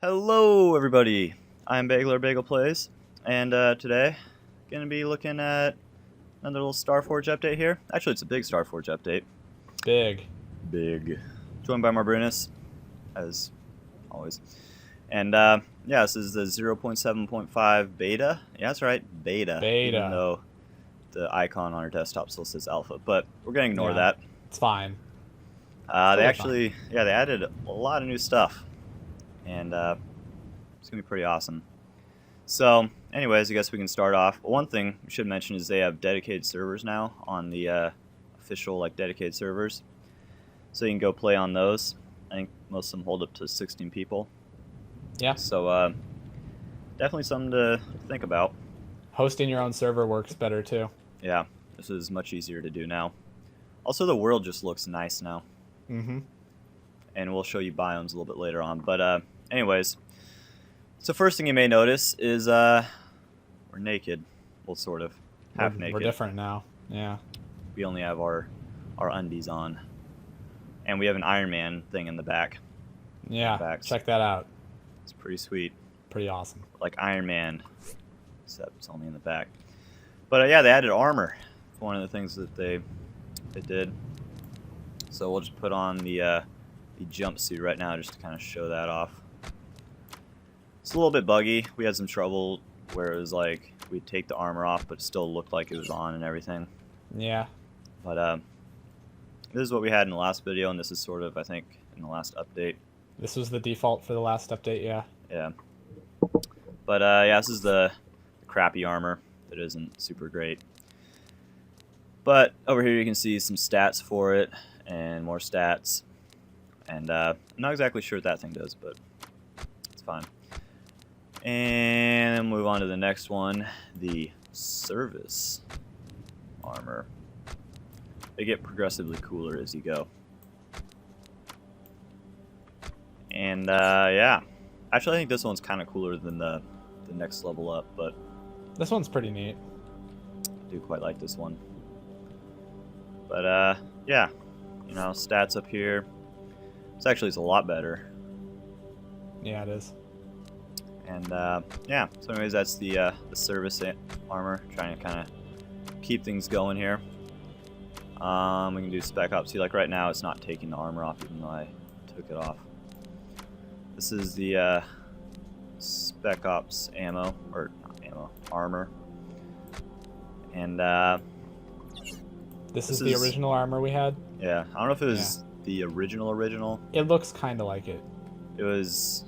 Hello, everybody. I'm Bagler Bagel Plays, and today gonna be looking at another little Starforge update here. Actually, it's a big Starforge update. Big. Joined by Marbrunis, as always. And yeah, this is the 0.7.5 beta. Yeah, that's right, beta. Even though the icon on our desktop still says alpha, but we're gonna ignore that. It's fine. They actually, they added a lot of new stuff, and it's gonna be pretty awesome. So, anyways, I guess we can start off. One thing we should mention is they have dedicated servers now on the official dedicated servers, so you can go play on those. I think most of them hold up to 16 people. Yeah. So definitely something to think about. Hosting your own server works better too. Yeah, this is much easier to do now. Also, the world just looks nice now. Mm-hmm. And we'll show you biomes a little bit later on. But anyways, so first thing you may notice is we're naked. Well, sort of. Half naked. We're different now. Yeah. We only have our undies on. And we have an Iron Man thing in the back. Yeah, check that out. It's pretty sweet. Pretty awesome. Like Iron Man, except it's only in the back. But yeah, they added armor. One of the things that they did. So we'll just put on the jumpsuit right now just to kind of show that off. It's a little bit buggy. We had some trouble where it was like we'd take the armor off but it still looked like it was on and everything. Yeah. But this is what we had in the last video, and this is sort of, I think, in the last update. This was the default for the last update, yeah. Yeah. But yeah, this is the crappy armor that isn't super great. But over here you can see some stats for it and more stats. And I'm not exactly sure what that thing does, but it's fine. And move on to the next one, the service armor. They get progressively cooler as you go. And yeah, actually I think this one's kind of cooler than the next level up, but this one's pretty neat. I do quite like this one. But yeah, you know, stats up here. It's a lot better. Yeah, it is. And yeah, so anyways, that's the service armor. Trying to kind of keep things going here. We can do spec ops. See, like right now, it's not taking the armor off, even though I took it off. This is the spec ops ammo, or not ammo, armor. And this is the original armor we had. Yeah, I don't know if it was the original. It looks kind of like it. It was.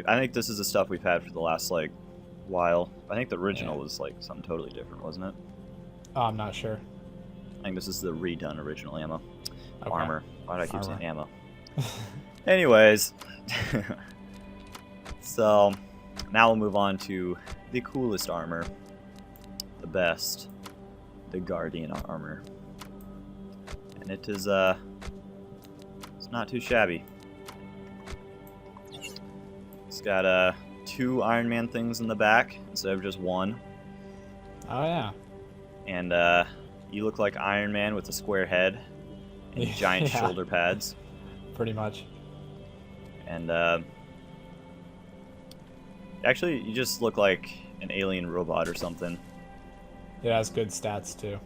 I think this is the stuff we've had for the last while. I think the original was something totally different, wasn't it? Oh, I'm not sure. I think this is the redone original ammo. Okay. Armor. Why do I keep saying ammo? Anyways, so now we'll move on to the coolest armor, the best, the Guardian armor, and it is it's not too shabby. It's got 2 Iron Man things in the back instead of just one. Oh yeah. And you look like Iron Man with a square head and giant shoulder pads. Pretty much. And actually, you just look like an alien robot or something. It has good stats too.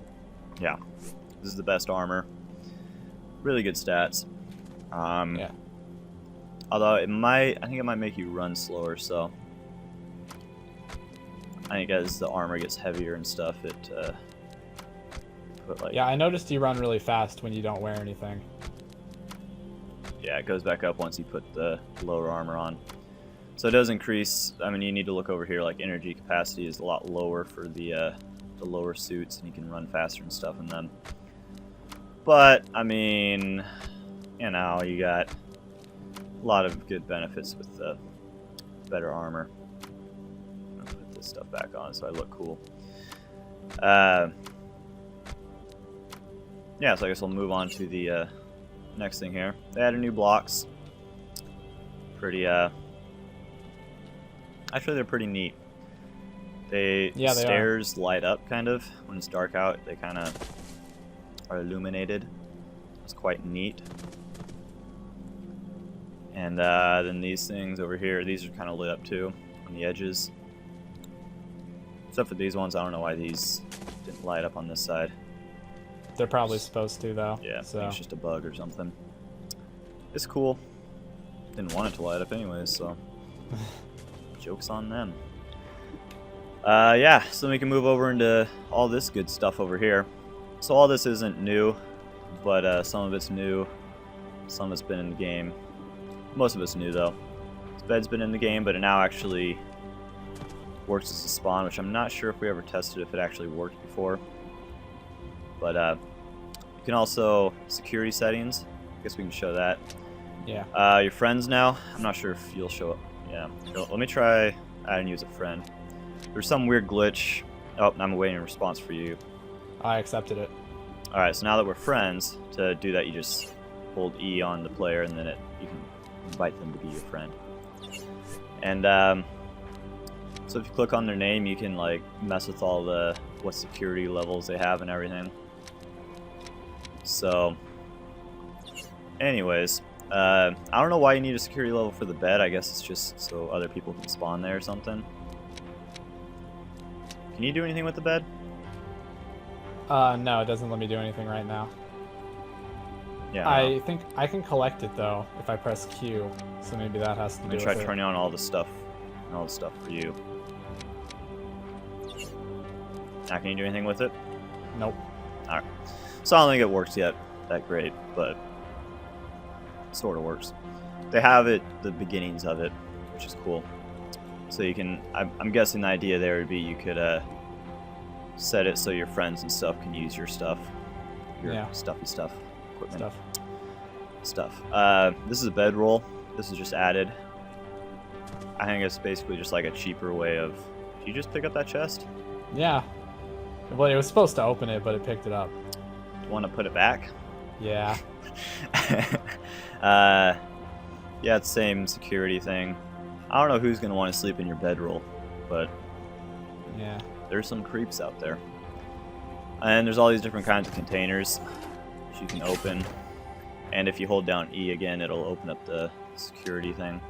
Yeah, this is the best armor. Really good stats. Yeah. Although I think it might make you run slower. So I think as the armor gets heavier and stuff, it yeah, I noticed you run really fast when you don't wear anything. Yeah, it goes back up once you put the lower armor on. So it does increase. I mean, you need to look over here. Like energy capacity is a lot lower for the lower suits, and you can run faster and stuff in them. But I mean, you know, you got a lot of good benefits with the better armor. I'm gonna put this stuff back on so I look cool. Yeah, so I guess we'll move on to the next thing here. They added new blocks. Pretty actually they're pretty neat. The stairs light up kind of when it's dark out. They kind of are illuminated. It's quite neat. And then these things over here, these are kind of lit up too on the edges. Except for these ones, I don't know why these didn't light up on this side. They're probably supposed to, though. Yeah, I so. think it's just a bug or something. It's cool. Didn't want it to light up anyways, so joke's on them. Yeah, so we can move over into all this good stuff over here. So all this isn't new, but some of it's new. Some of it's been in the game. Most of it's new, though. This bed's been in the game, but it now actually works as a spawn, which I'm not sure if we ever tested if it actually worked before. But you can also security settings. I guess we can show that. Yeah. Your friends now. I'm not sure if you'll show up. Yeah. So let me try adding you as a friend. There's some weird glitch. Oh, I'm awaiting a response for you. I accepted it. All right. So now that we're friends, to do that, you just hold E on the player, and then you can invite them to be your friend. And so if you click on their name, you can like mess with all the what security levels they have and everything. So, anyways, I don't know why you need a security level for the bed. I guess it's just so other people can spawn there or something. Can you do anything with the bed? No, it doesn't let me do anything right now. Yeah. I think I can collect it though if I press Q. So maybe that has to do Let me with try it. turning on all the stuff for you. Now, can you do anything with it? Nope. Alright. So I don't think it works yet that great, but it sort of works. They have it, the beginnings of it, which is cool. So you can, I'm guessing the idea there would be you could set it so your friends and stuff can use your stuff. Your stuffy stuff. Equipment. Stuff. This is a bedroll. This is just added. I think it's basically just like a cheaper way of... Did you just pick up that chest? Yeah. Well, it was supposed to open it, but it picked it up. Do you want to put it back? Yeah. Yeah, it's the same security thing. I don't know who's going to want to sleep in your bedroll, but yeah, there's some creeps out there. And there's all these different kinds of containers which you can open. And if you hold down E again, it'll open up the security thing.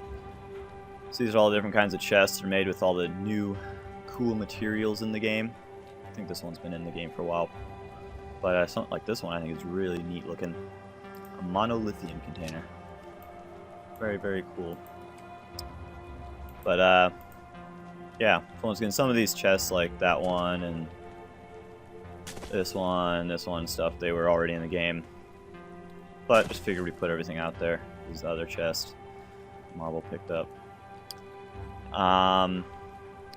So these are all the different kinds of chests. They're made with all the new cool materials in the game. I think this one's been in the game for a while. But something like this one I think is really neat looking. A monolithium container. Very, very cool. But yeah, once again, some of these chests like that one and this one and stuff, they were already in the game. But just figured we put everything out there. This is the other chest. Marble picked up. And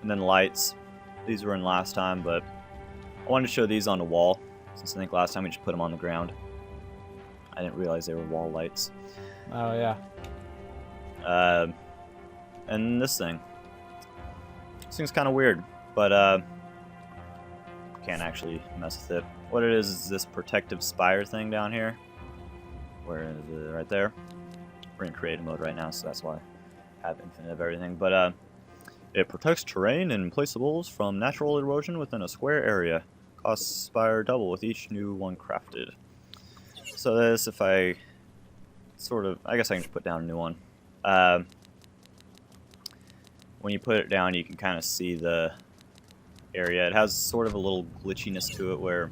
then lights. These were in last time, but I wanted to show these on the wall, since I think last time we just put them on the ground. I didn't realize they were wall lights. Oh yeah. And this thing. This thing's kind of weird, but can't actually mess with it. What it is this protective spire thing down here. Where is it? Right there. We're in creative mode right now, so that's why I have infinite of everything. But it protects terrain and placeables from natural erosion within a square area. Costs spire double with each new one crafted. So this, if I sort of, I guess I can just put down a new one. When you put it down, you can kind of see the area. It has sort of a little glitchiness to it where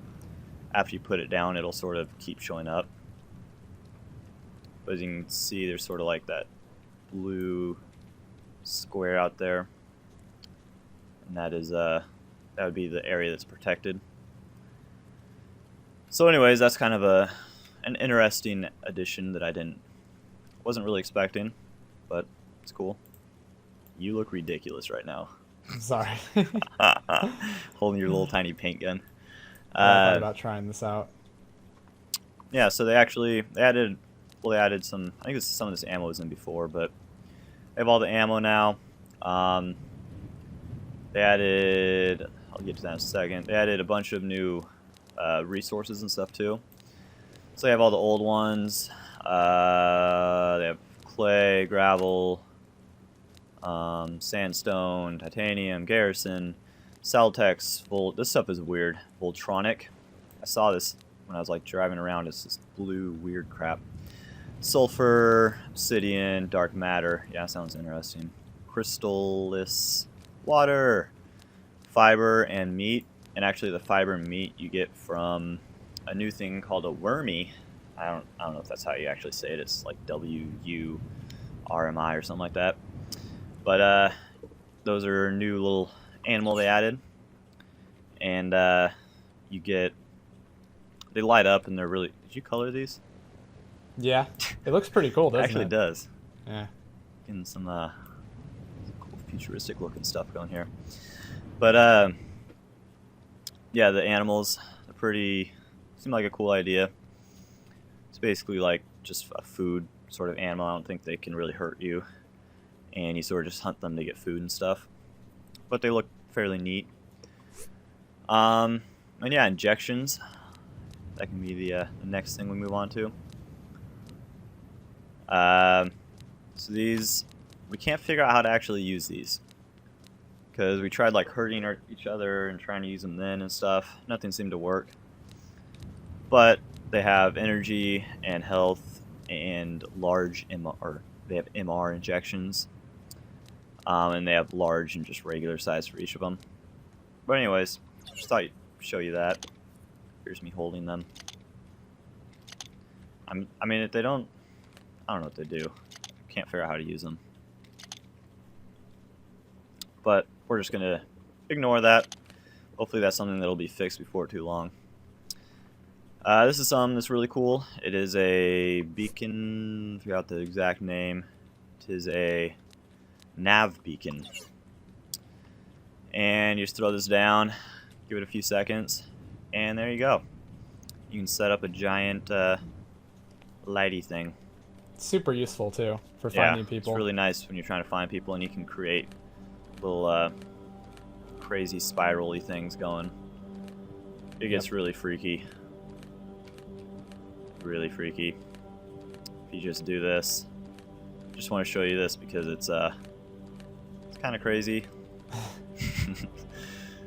after you put it down, it'll sort of keep showing up. But as you can see, there's sort of like that blue square out there. And that is, that would be the area that's protected. So anyways, that's kind of an interesting addition that I wasn't really expecting, but it's cool. You look ridiculous right now. Sorry. Holding your little tiny paint gun. I thought about trying this out. Yeah, so they added some, I think some of this ammo was in before, but they have all the ammo now. They added, I'll get to that in a second, they added a bunch of new resources and stuff too. So they have all the old ones. They have clay, gravel, sandstone, titanium, garrison, Celtex, this stuff is weird. Voltronic. I saw this when I was like driving around. It's this blue weird crap. sulfur, obsidian, dark matter. Yeah, sounds interesting. Crystallis water, fiber, and meat. And actually, the fiber and meat you get from a new thing called a wormy. I don't know if that's how you actually say it. It's like WURMI or something like that. But those are a new little animal they added, and you get. They light up and they're really. Did you color these? Yeah, it looks pretty cool, doesn't it? Actually does. Yeah. Getting some cool futuristic looking stuff going here. But yeah, the animals are pretty. Seem like a cool idea. It's basically like just a food sort of animal. I don't think they can really hurt you, and you sort of just hunt them to get food and stuff. But they look fairly neat. And yeah, injections. That can be the next thing we move on to. So these, we can't figure out how to actually use these. Because we tried like hurting each other and trying to use them then and stuff. Nothing seemed to work. But they have energy and health and large MR, or they have MR injections. And they have large and just regular size for each of them. But anyways, just thought I'd show you that. Here's me holding them. I mean, if they don't, I don't know what they do. Can't figure out how to use them. But we're just gonna ignore that. Hopefully that's something that'll be fixed before too long. This is something that's really cool. It is a beacon, I forgot the exact name. It is a nav beacon. And you just throw this down, give it a few seconds, and there you go. You can set up a giant lighty thing. Super useful too for finding people. It's really nice when you're trying to find people and you can create little crazy spirally things going. It gets really freaky. Really freaky. If you just do this, just want to show you this because it's kind of crazy.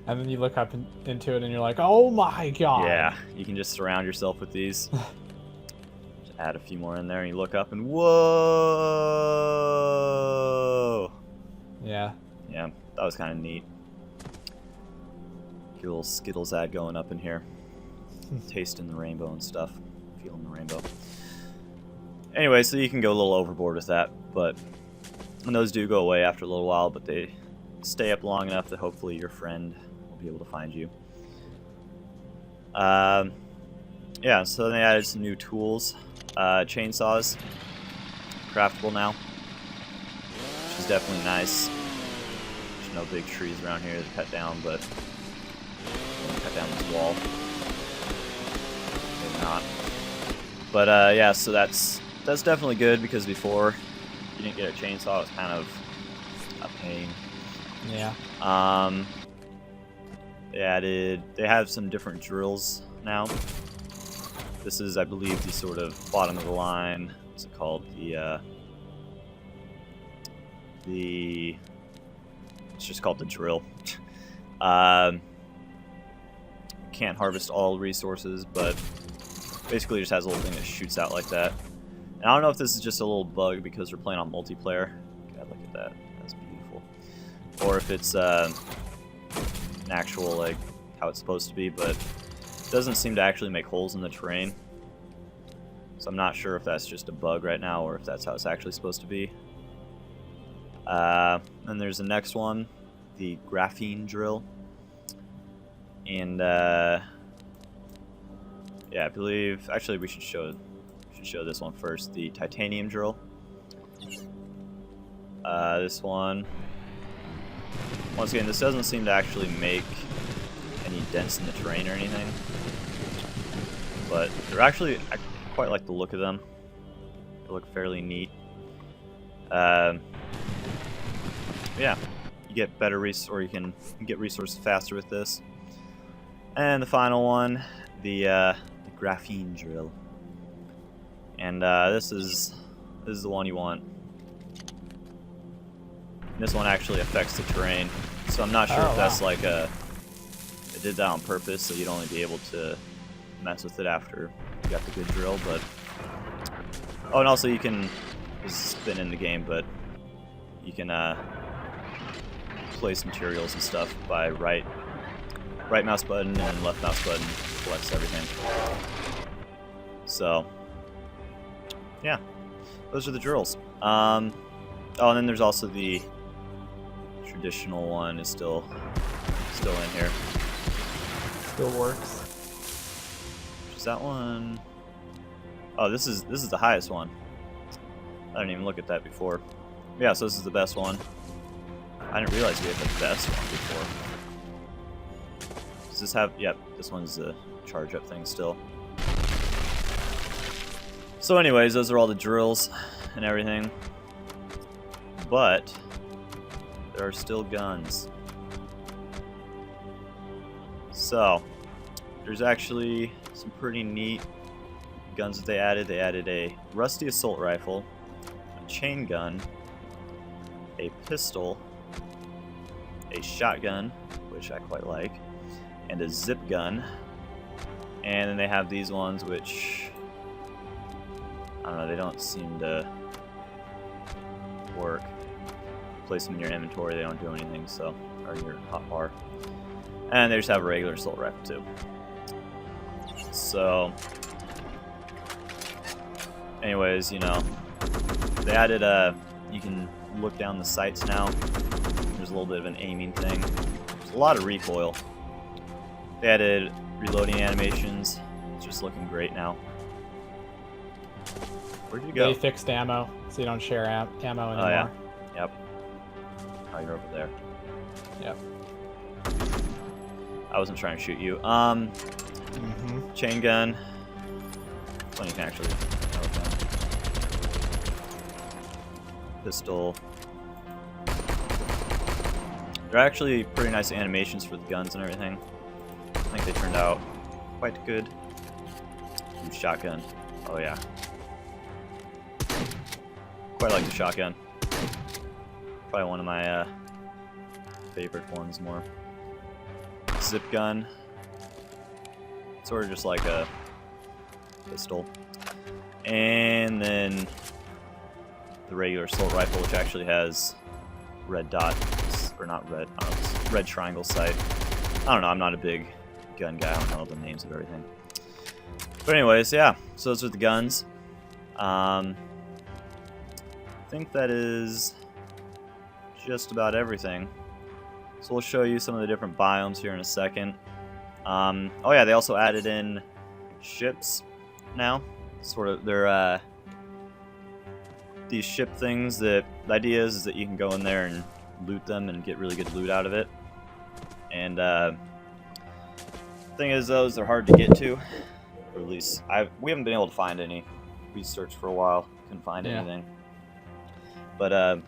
And then you look up into it and you're like, oh my god. Yeah, you can just surround yourself with these. Just add a few more in there and you look up and whoa! Yeah. Yeah, that was kind of neat. Get a little Skittles ad going up in here. Tasting the rainbow and stuff. Feeling the rainbow. Anyway, so you can go a little overboard with that, and those do go away after a little while, but they stay up long enough that hopefully your friend will be able to find you. Yeah, so they added some new tools. Chainsaws. Craftable now. Which is definitely nice. There's no big trees around here to cut down, but I'm gonna cut down this wall. Maybe not. But yeah, so that's definitely good because before you didn't get a chainsaw, it was kind of a pain. Yeah. They have some different drills now. This is, I believe, the sort of bottom of the line. What's it called? It's just called the drill. Can't harvest all resources, but basically just has a little thing that shoots out like that. And I don't know if this is just a little bug because we're playing on multiplayer. God, look at that. That's beautiful. Or if it's an actual, like, how it's supposed to be, but it doesn't seem to actually make holes in the terrain. So I'm not sure if that's just a bug right now or if that's how it's actually supposed to be. Then there's the next one, the graphene drill. And yeah, I believe actually we should show this one first, the titanium drill. This one, once again, this doesn't seem to actually make any dents in the terrain or anything, but they're actually, I quite like the look of them. They look fairly neat. Yeah, you get better or you can get resources faster with this. And the final one, the graphene drill. And this is the one you want. And this one actually affects the terrain, so I'm not sure if that's like they did that on purpose, so you'd only be able to mess with it after you got the good drill. But Oh, and also you can, this has been in the game, but you can place materials and stuff by right mouse button and left mouse button selects everything. So, yeah, those are the drills. Oh, and then there's also the traditional one is still in here. Still works. Is that one? Oh, this is the highest one. I didn't even look at that before. Yeah, so this is the best one. I didn't realize we had the best one before. Does this have? Yep, this one's the charge up thing still. So anyways, those are all the drills and everything. But there are still guns. So there's actually some pretty neat guns that they added. They added a rusty assault rifle, a chain gun, a pistol, a shotgun, which I quite like, and a zip gun. And then they have these ones which, I don't know, they don't seem to work. Place them in your inventory, they don't do anything, so, or your hotbar. And they just have a regular assault rifle too. So, anyways, you know, they added you can look down the sights now. There's a little bit of an aiming thing. There's a lot of recoil. They added reloading animations. It's just looking great now. Where'd you go? They fixed ammo, so you don't share ammo anymore. Oh yeah. Yep. Oh, you're over there. Yep. I wasn't trying to shoot you. Chain gun. One you can actually. Okay. Pistol. They're actually pretty nice animations for the guns and everything. I think they turned out quite good. Ooh, shotgun. Oh yeah. Quite like the shotgun. Probably one of my favorite ones more. Zip gun. Sort of just like a pistol. And then the regular assault rifle, which actually has red dots, or not red, red triangle sight. I don't know, I'm not a big gun guy, I don't know the names of everything. But anyways, yeah, so those are the guns. I think that is just about everything. So we'll show you some of the different biomes here in a second. Oh yeah, they also added in ships now. Sort of, they're these ship things that the idea is that you can go in there and loot them and get really good loot out of it. And thing is, those they're hard to get to, or at least we haven't been able to find any. We searched for a while, couldn't find anything. But the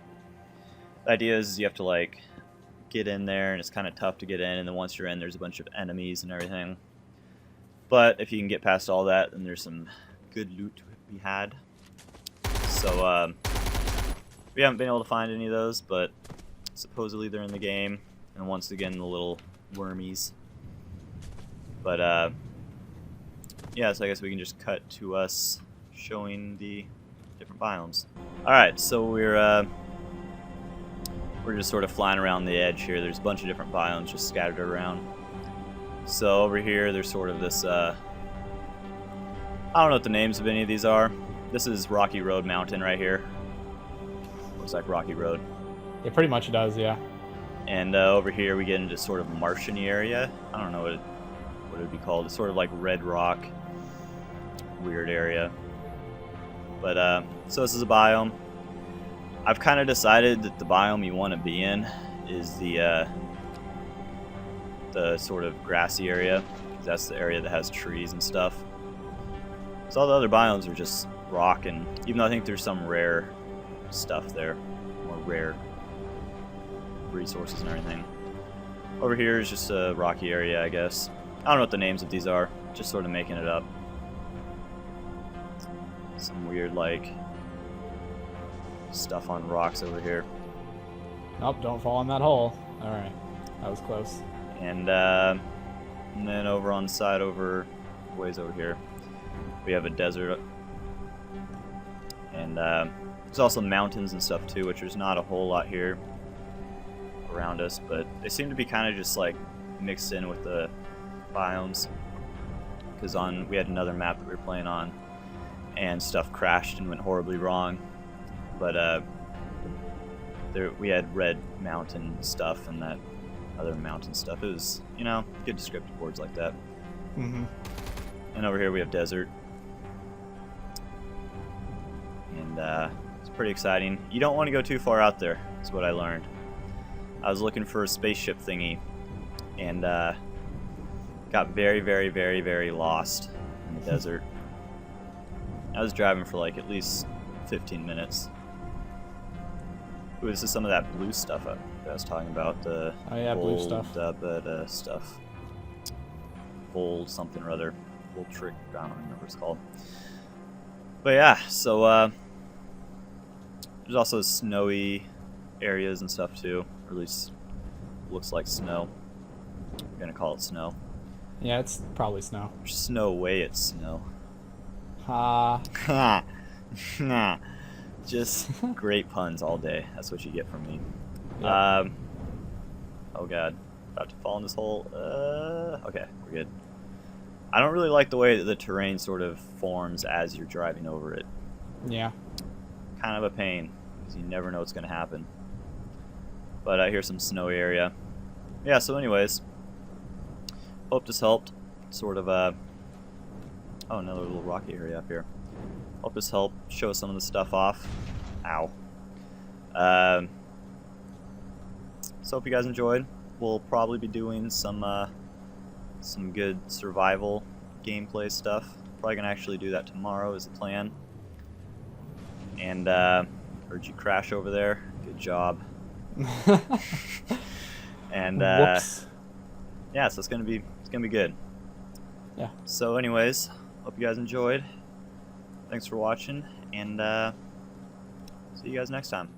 idea is you have to like get in there, and it's kind of tough to get in. And then once you're in, there's a bunch of enemies and everything. But if you can get past all that, then there's some good loot to be had. So we haven't been able to find any of those, but supposedly they're in the game. And once again, the little wormies. But yeah, so I guess we can just cut to us showing the different biomes. Alright, so we're just sort of flying around the edge here. There's a bunch of different biomes just scattered around. So over here, there's sort of this, I don't know what the names of any of these are. This is Rocky Road Mountain right here. Looks like Rocky Road. It pretty much does, yeah. And over here we get into sort of Martian-y area. I don't know what it would be called. It's sort of like Red Rock, weird area. But so this is a biome. I've kind of decided that the biome you want to be in is the sort of grassy area, because that's the area that has trees and stuff. So all the other biomes are just rock, and even though I think there's some rare stuff there, more rare resources and everything. Over here is just a rocky area, I guess. I don't know what the names of these are, just sort of making it up. Some weird, like, stuff on rocks over here. Nope, don't fall in that hole. Alright, that was close. And then over on the side, ways over here, we have a desert. And there's also mountains and stuff too, which there's not a whole lot here around us, but they seem to be kind of just like mixed in with the biomes. Because we had another map that we were playing on, and stuff crashed and went horribly wrong. But we had red mountain stuff and that other mountain stuff. It was, you know, good descriptive boards like that. Mm-hmm. And over here we have desert. And it's pretty exciting. You don't want to go too far out there, is what I learned. I was looking for a spaceship thingy, and got very, very, very, very lost in the desert. I was driving for like at least 15 minutes. Ooh, this is some of that blue stuff I was talking about. The Oh yeah, blue stuff. Stuff. Bold something or other. Bold trick. I don't remember what it's called. But yeah, so there's also snowy areas and stuff too. Or at least looks like snow. We're gonna call it snow. Yeah, it's probably snow. There's no way it's snow. Ha. Ha. Just great puns all day. That's what you get from me. Yep. Oh god. About to fall in this hole. Okay, we're good. I don't really like the way that the terrain sort of forms as you're driving over it. Yeah. Kind of a pain, because you never know what's going to happen. But here's some snowy area. Yeah, so anyways, hope this helped. Sort of, oh, another little rocky area up here. Hope this helped show some of the stuff off. Ow. So hope you guys enjoyed. We'll probably be doing some good survival gameplay stuff. Probably gonna actually do that tomorrow is the plan. And heard you crash over there. Good job. And Whoops. yeah, so it's gonna be good. Yeah. So anyways, hope you guys enjoyed. Thanks for watching, and see you guys next time.